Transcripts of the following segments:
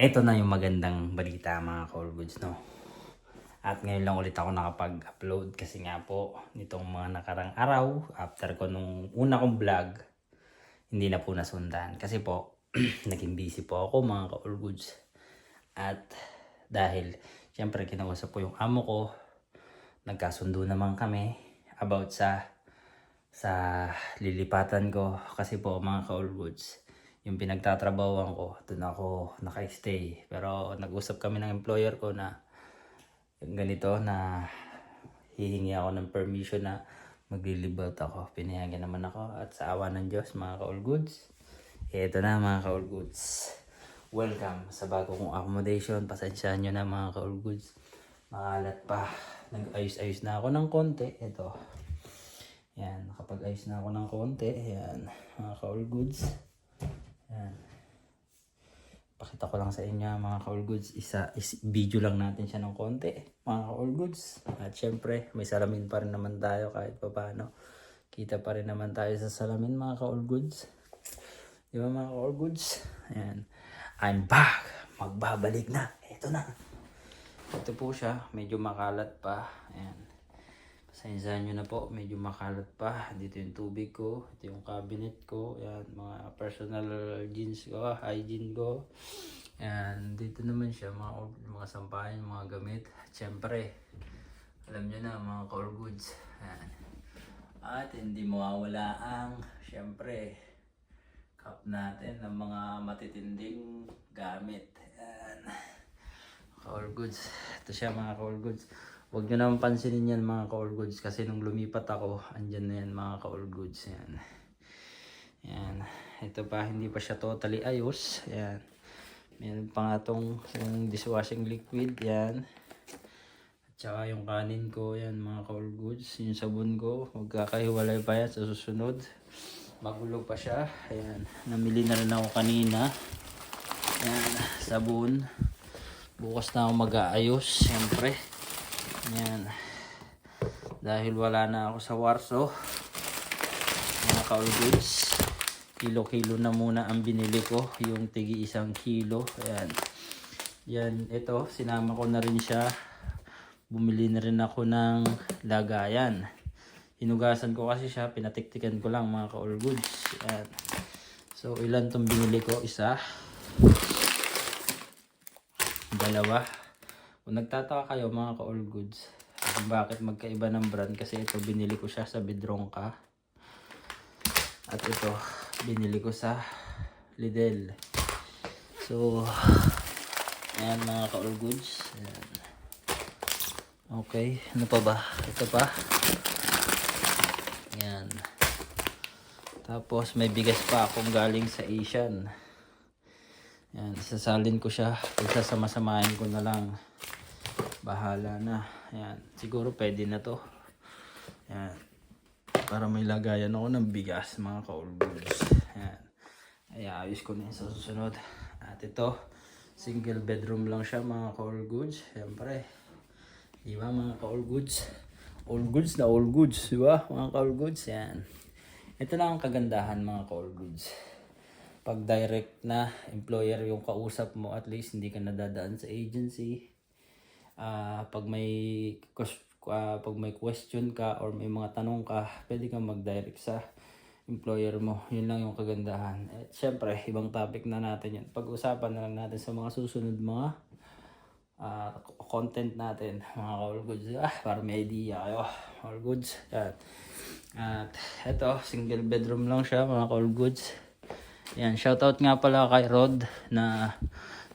Eto na yung magandang balita mga ka-all goods, no? At ngayon lang ulit ako nakapag-upload kasi nga po nitong mga nakarang araw after ko nung una kong vlog, hindi na po nasundan. Kasi po, naging busy po ako mga ka-all goods. At dahil syempre kinausap ko yung amo ko, nagkasundo naman kami about sa lilipatan ko kasi po mga ka-all goods, yung pinagtatrabahoan ko, doon ako naka-stay. Pero nag-usap kami ng employer ko na ganito na hihingi ako ng permission na maglilibot ako. Pinayagan naman ako at sa awa ng Diyos mga ka-all goods. Ito na mga ka-all goods. Welcome sa bago kong accommodation. Pasensyahan nyo na mga ka-all goods. Makalat pa. Nag-ayos-ayos na ako ng konti. Ito. Yan. Nakapag-ayos na ako ng konti. Yan. Mga ka-all goods. Yan. Pakita ko lang sa inyo mga ka-all goods. Video lang natin siya ng konti. Mga ka-all goods. At syempre, may salamin pa rin naman tayo kahit pa paano. Kita pa rin naman tayo sa salamin mga ka-all goods. Di ba mga ka-all goods? Ayan. I'm back. Magbabalik na. Ito na. Ito po siya. Medyo makalat pa. Ayan. Pasensyahan nyo na po, medyo makalat pa. Dito yung tubig ko, ito yung cabinet ko, yan, mga personal jeans ko, hygiene ko. Yan, dito naman siya, mga sampahan, mga gamit. At syempre, alam nyo na mga core goods. Yan. At hindi mawawala ang, syempre, cup natin ng mga matitinding gamit. Yan. Core goods. Ito siya mga core goods. Huwag nyo naman pansinin yan mga ka-all goods kasi nung lumipat ako, andyan na yan mga ka-all goods. Yan. Yan. Ito pa, hindi pa siya totally ayos. Yan. Meron pa nga itong yung dishwashing liquid. Yan. At saka yung kanin ko, yan mga ka-all goods. Yung sabon ko, magkakahiwalay pa yan sa susunod. Magulo pa siya. Ayan. Namili na rin ako kanina. Yan. Sabon. Bukas na ako mag-aayos. Siyempre. Yan. Dahil wala na ako sa Warsaw, mga ka-all goods, kilo-kilo na muna ang binili ko, yung tigi 1 kilo. Ayan. Yan, ito, sinama ko na rin siya. Bumili na rin ako ng lagayan. Hinugasan ko kasi siya, pinatiktikan ko lang mga ka-all goods. Ayan. So, ilan tong binili ko? Isa. Dalawa. Kung nagtataka kayo mga ka-all goods, kung bakit magkaiba ng brand, kasi ito binili ko siya sa Bidronka. At ito, binili ko sa Lidl. So, ayan mga ka-all goods. Ayan. Okay, ano pa ba? Ito pa. Ayan. Tapos may bigas pa akong galing sa Asian. Ayan, sasalin ko siya. Pagsasama-samahin ko na lang. Bahala na. Ayan. Siguro pwede na to. Ayan. Para may lagayan ako ng bigas mga ka-all goods. Ayan. Ay, ayos ko na yun sa susunod. At ito, single bedroom lang siya mga ka-all goods. Siyempre. Diba mga ka-all goods? All goods na all goods. Diba mga ka-all goods? Ayan. Ito lang ang kagandahan mga ka-all goods. Pag direct na employer yung kausap mo, at least hindi ka nadadaan sa agency. Pag may question ka or may mga tanong ka, pwede kang mag-direct sa employer mo. Yun lang yung kagandahan. At syempre, ibang topic na natin yan. Pag-usapan na lang natin sa mga susunod mga content natin, mga all goods. Para may idea kayo. All goods. At eto, single bedroom lang siya, mga all goods. Yan, shoutout nga pala kay Rod na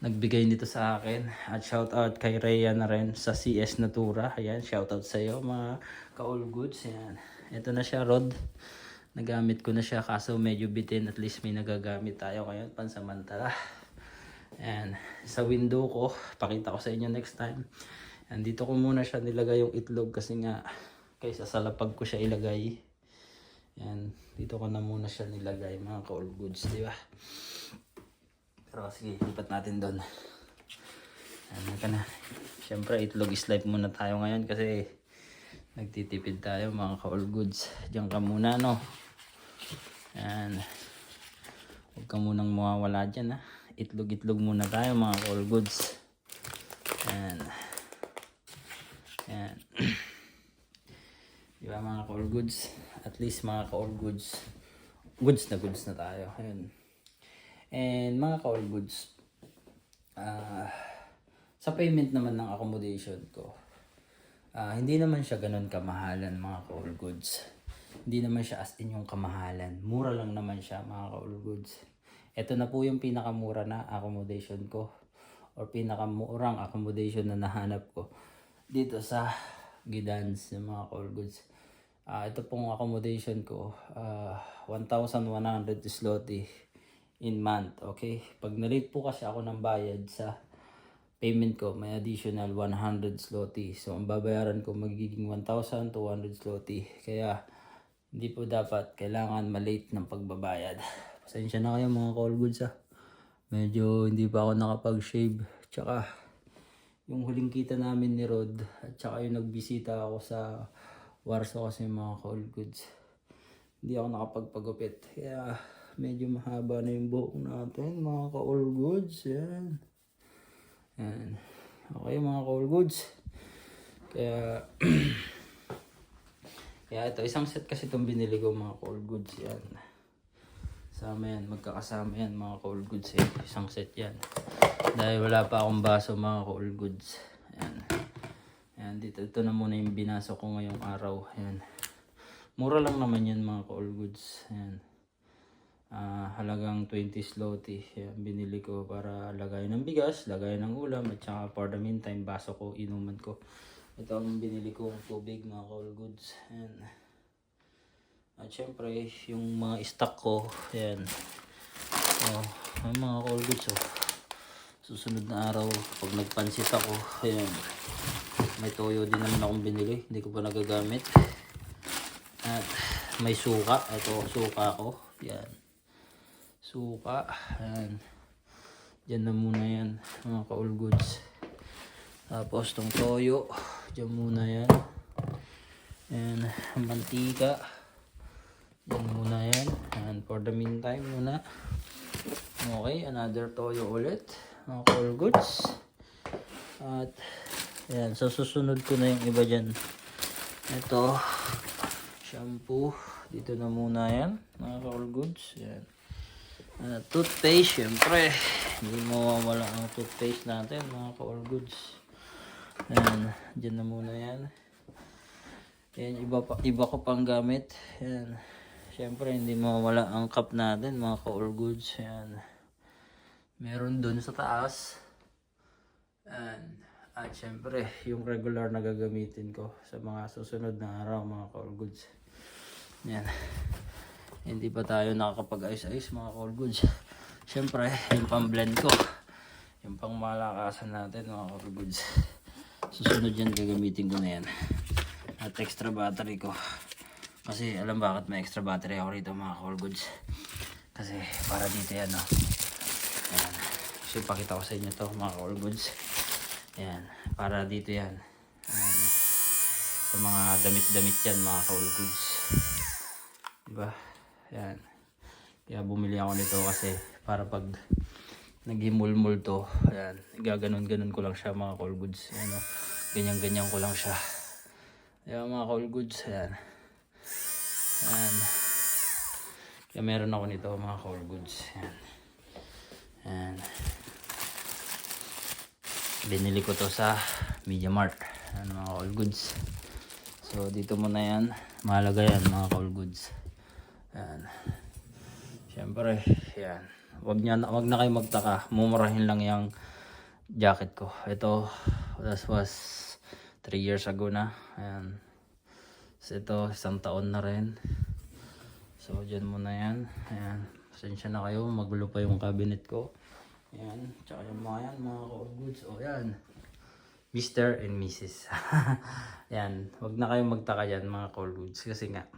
nagbigay nito sa akin. At shoutout kay Rhea na rin sa CS Natura. Ayan, shoutout sa iyo mga ka-all goods. Ayan. Ito na siya, Rod. Nagamit ko na siya kaso medyo bitin. At least may nagagamit tayo ngayon pansamantala. Ayan. Sa window ko, pakita ko sa inyo next time. Ayan, dito ko muna siya nilagay yung itlog kasi nga kaysa sa lapag ko siya ilagay. Ayan. Dito ko na muna siya nilagay mga ka-all goods. Diba? Pero sige, lipat natin doon. Ano ka na. Siyempre, itlog is life muna tayo ngayon kasi nagtitipid tayo mga ka-all goods. Diyan ka muna, no? Ayan. Huwag ka munang mawawala dyan, ha? itlog-itlog muna tayo mga all goods. Yan. Yan. Diba mga all goods? At least mga all goods. Goods na tayo. Ayun. And mga all goods. Sa payment naman ng accommodation ko. Hindi naman siya ganun kamahalan mga all goods. Hindi naman siya as in yung kamahalan. Mura lang naman siya mga all goods. Ito na po yung pinakamura na accommodation ko. Or pinakamurang accommodation na nahanap ko. Dito sa Gidans ng mga all goods. Ito pong accommodation ko, 1,100 zloty in month, okay? Pag na-late po kasi ako ng bayad sa payment ko, may additional 100 zloty. So, ang babayaran ko magiging 1,200 zloty. Kaya, hindi po dapat kailangan malate ng pagbabayad. Pasensya na kayo mga all goods Medyo hindi pa ako nakapag-shave. Tsaka, yung huling kita namin ni Rod, at tsaka yung nagbisita ako sa Warsaw kasi mga all goods. Hindi ako nakapagpagupit. Kaya medyo mahaba na yung buhok natin mga all goods. Yan. Yan. Okay mga all goods. Kaya kaya ito isang set kasi itong binili ko mga all goods. Yan. Sama yan. Magkakasama yan mga all goods. Isang set yan. Dahil wala pa akong baso mga all goods. Yan. Ayan, ito na muna yung binasok ko ngayong araw. Ayan. Mura lang naman yan mga all goods. Ayan. Halagang 20 zloty. Ayan, binili ko para lagay ng bigas, lagay ng ulam, at saka for the meantime, baso ko, inuman ko. Ito ang binili kong tubig mga all goods. Ayan. At syempre, yung mga stock ko, ayan. Ang mga all goods susunod na araw, pag nagpansit ako, ayan. May toyo din naman akong binili. Hindi ko pa nagagamit. At may suka. Ito, suka ko. Yan. Suka. Yan. Diyan na muna yan. Mga all goods. Tapos tong toyo. Diyan muna yan. Yan. Mantika. Diyan muna yan. And for the meantime muna. Okay. Another toyo ulit. Mga all goods. At ayan, so susunod ko na yung iba dyan. Ito, shampoo. Dito na muna yan, mga all goods. Ayan. Toothpaste, syempre. Hindi mawawala ang toothpaste natin, mga all goods. Ayan, dyan na muna yan. Ayan, iba ko pang gamit. Ayan. Syempre, hindi mawawala ang cup natin, mga all goods. Ayan. Meron dun sa taas. Ayan. At syempre, yung regular na gagamitin ko sa mga susunod na araw, mga all goods. Yan. Hindi pa tayo nakakapag-ayos-ayos, mga all goods. Syempre, yung pang-blend ko. Yung pang malakasan natin, mga all goods. Susunod yan, gagamitin ko na yan. At extra battery ko. Kasi alam bakit may extra battery ako rito, mga all goods. Kasi para dito yan, Yan. So, ipakita ko sa inyo to, mga all goods. Ayan, para dito yan. Sa mga damit-damit yan, mga all goods. Diba? Ayan. Kaya bumili ako nito kasi para pag naghimulmul to, ayan, gaganon-ganon ko lang siya mga all goods. Ayan, ganyan-ganyan ko lang siya. Ayan mga all goods. Ayan. Ayan. Kaya meron ako nito mga all goods. Ayan. Ayan. Binili ko to sa Media Mart. Ano, mga all goods. So dito muna yan. Mahalaga yan mga all goods. Yan. Siyempre, yan. Wag na kayo magtaka. Mumurahin lang yung jacket ko. Ito, that was 3 years ago na. Ayan. So ito, 1 taon na rin. So dyan muna yan. Ayan. Pasensya na kayo. Magulo pa yung cabinet ko. Ayan, tsaka yung mga yan, mga all goods. O yan, Mr. and Mrs. Yan, wag na kayong magtaka yan mga all goods. Kasi nga,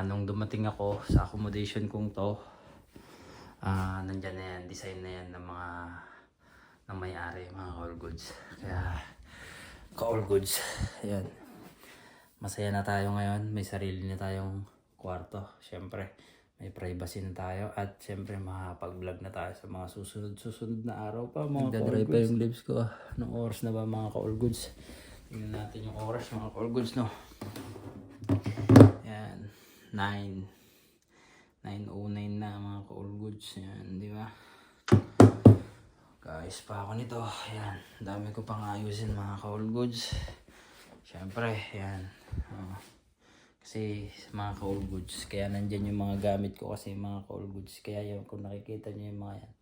nung dumating ako sa accommodation kong to, nandyan na yan, design na yan ng mga ng may-ari, mga all goods. Kaya, all goods. Ayan, masaya na tayo ngayon. May sarili na tayong kwarto. Siyempre, may privacy na tayo at syempre makapag-vlog na tayo sa mga susunod na araw pa mga ka-all goods. Yung lips ko. Anong oras na ba mga ka-all goods? Tingnan natin yung oras mga ka-all goods, no? Yan, 9:09 na mga ka-all goods. Yan, di ba? Guys, pa ako nito. Yan, dami ko pang ayusin mga ka-all goods. Syempre, yan. Kasi mga ka-all goods, kaya nandyan yung mga gamit ko kasi mga ka-all goods. Kaya yun, kung nakikita nyo yung mga yan.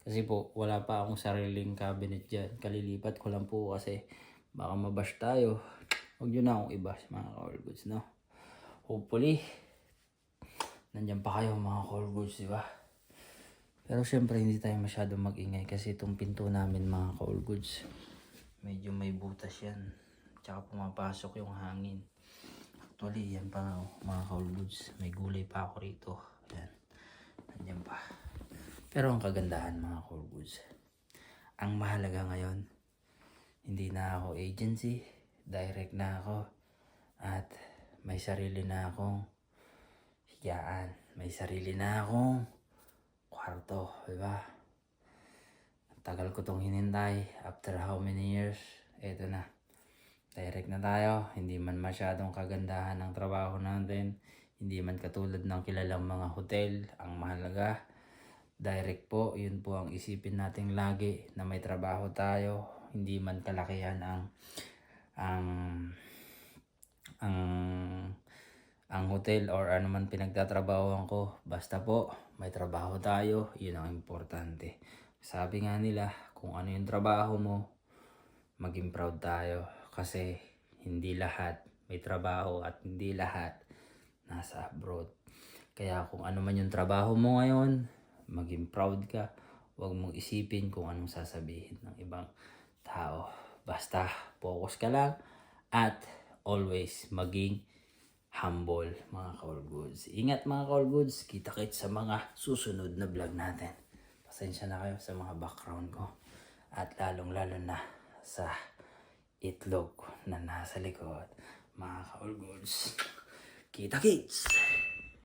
Kasi po, wala pa akong sariling cabinet dyan. Kalilipat ko lang po kasi baka mabash tayo. Huwag nyo na akong ibash mga ka-all goods, no? Hopefully, nandyan pa kayo mga ka-all goods, di ba? Pero syempre, hindi tayo masyadong mag-ingay kasi itong pinto namin mga ka-all goods, medyo may butas yan. Tsaka pumapasok yung hangin. Actually, yan pa mga ka-all goods. May gulay pa ako rito. Yan. Nandiyan pa. Pero ang kagandahan mga ka-all goods, ang mahalaga ngayon, hindi na ako agency. Direct na ako. At may sarili na akong higaan. May sarili na akong kwarto. Diba? Tagal ko tong hinintay. After how many years? Eto na. Direct na tayo, hindi man masyadong kagandahan ng trabaho natin, hindi man katulad ng kilalang mga hotel. Ang mahalaga, direct po, yun po ang isipin natin lagi na may trabaho tayo, hindi man kalakihan ang hotel or ano man pinagtatrabahoan ko. Basta po, may trabaho tayo, yun ang importante. Sabi nga nila, kung ano yung trabaho mo, maging proud tayo. Kasi hindi lahat may trabaho at hindi lahat nasa abroad. Kaya kung ano man yung trabaho mo ngayon, maging proud ka. Huwag mong isipin kung anong sasabihin ng ibang tao. Basta focus ka lang at always maging humble mga ka-all goods. Ingat mga ka-all goods. Kita-kits sa mga susunod na vlog natin. Pasensya na kayo sa mga background ko. At lalong-lalo na sa itlog na nasa likod. Mga ka-all goods, kita-kits!